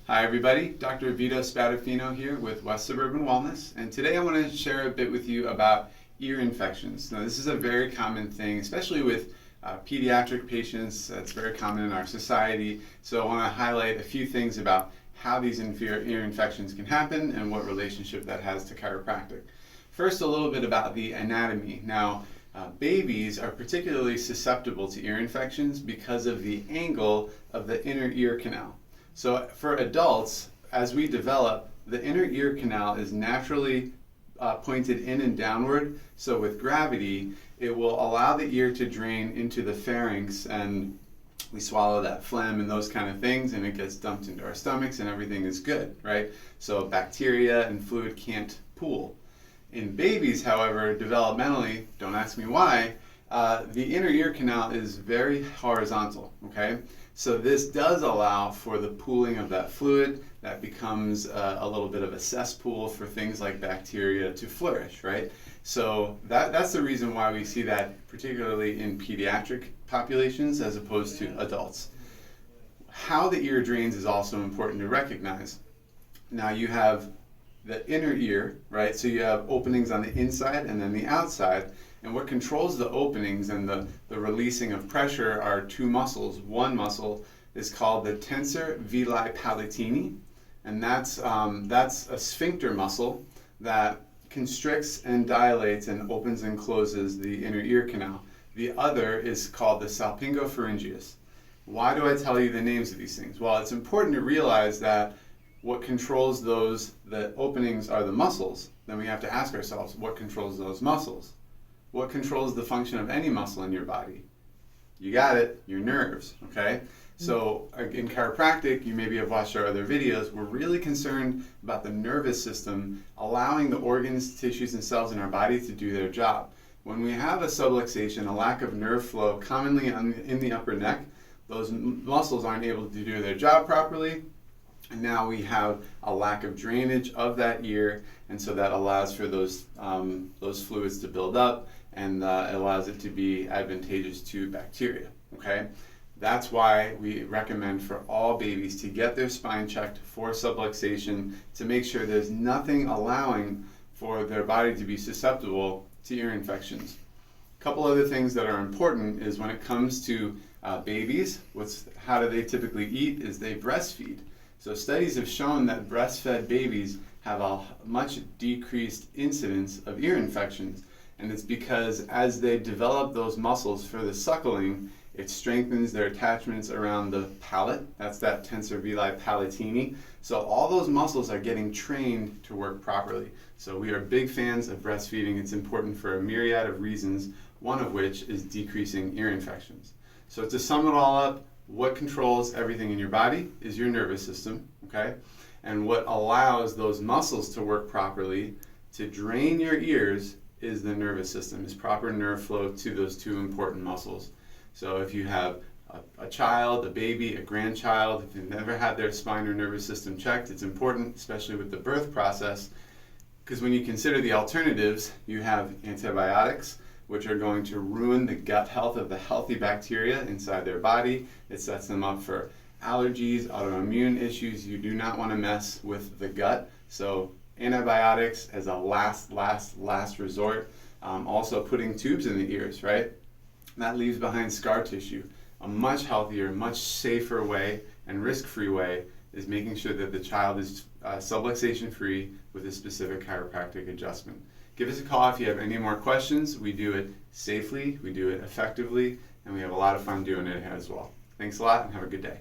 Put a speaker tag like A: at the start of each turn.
A: Hi everybody, Dr. Vito Spadafino here with West Suburban Wellness, and today I want to share a bit with you about ear infections. Now this is a very common thing, especially with pediatric patients. It's very common in our society, so I want to highlight a few things about how these ear infections can happen and what relationship that has to chiropractic. First, a little bit about the anatomy. Now, babies are particularly susceptible to ear infections because of the angle of the inner ear canal. So for adults, as we develop, the inner ear canal is naturally pointed in and downward. So with gravity, it will allow the ear to drain into the pharynx, and we swallow that phlegm and those kind of things, and it gets dumped into our stomachs and everything is good, right? So bacteria and fluid can't pool. In babies, however, developmentally, don't ask me why, the inner ear canal is very horizontal, okay? So this does allow for the pooling of that fluid that becomes a little bit of a cesspool for things like bacteria to flourish, right? So that's the reason why we see that particularly in pediatric populations as opposed to adults. How the ear drains is also important to recognize. Now you have the inner ear, right? So you have openings on the inside and then the outside. And what controls the openings and the releasing of pressure are two muscles. One muscle is called the tensor veli palatini, and that's a sphincter muscle that constricts and dilates and opens and closes the inner ear canal. The other is called the salpingopharyngeus. Why do I tell you the names of these things? Well, it's important to realize that what controls the openings are the muscles. Then we have to ask ourselves, what controls those muscles? What controls the function of any muscle in your body? You got it, your nerves, okay? So in chiropractic, you maybe have watched our other videos, we're really concerned about the nervous system, allowing the organs, tissues, and cells in our body to do their job. When we have a subluxation, a lack of nerve flow, commonly in the upper neck, those muscles aren't able to do their job properly, and now we have a lack of drainage of that ear, and so that allows for those fluids to build up, and it allows it to be advantageous to bacteria, okay? That's why we recommend for all babies to get their spine checked for subluxation to make sure there's nothing allowing for their body to be susceptible to ear infections. A couple other things that are important is when it comes to babies, how do they typically eat is they breastfeed. So studies have shown that breastfed babies have a much decreased incidence of ear infections. And it's because as they develop those muscles for the suckling, it strengthens their attachments around the palate. That's that tensor veli palatini. So all those muscles are getting trained to work properly. So we are big fans of breastfeeding. It's important for a myriad of reasons, one of which is decreasing ear infections. So to sum it all up, what controls everything in your body is your nervous system, okay? And what allows those muscles to work properly to drain your ears is the nervous system, is proper nerve flow to those two important muscles. So if you have a child, a baby, a grandchild, if you've never had their spine or nervous system checked, it's important, especially with the birth process, because when you consider the alternatives, you have antibiotics, which are going to ruin the gut health of the healthy bacteria inside their body. It sets them up for allergies, autoimmune issues. You do not want to mess with the gut. So antibiotics as a last resort. Also putting tubes in the ears, right? That leaves behind scar tissue. A much healthier, much safer way and risk-free way is making sure that the child is subluxation free with a specific chiropractic adjustment. Give us a call if you have any more questions. We do it safely, we do it effectively, and we have a lot of fun doing it as well. Thanks a lot and have a good day.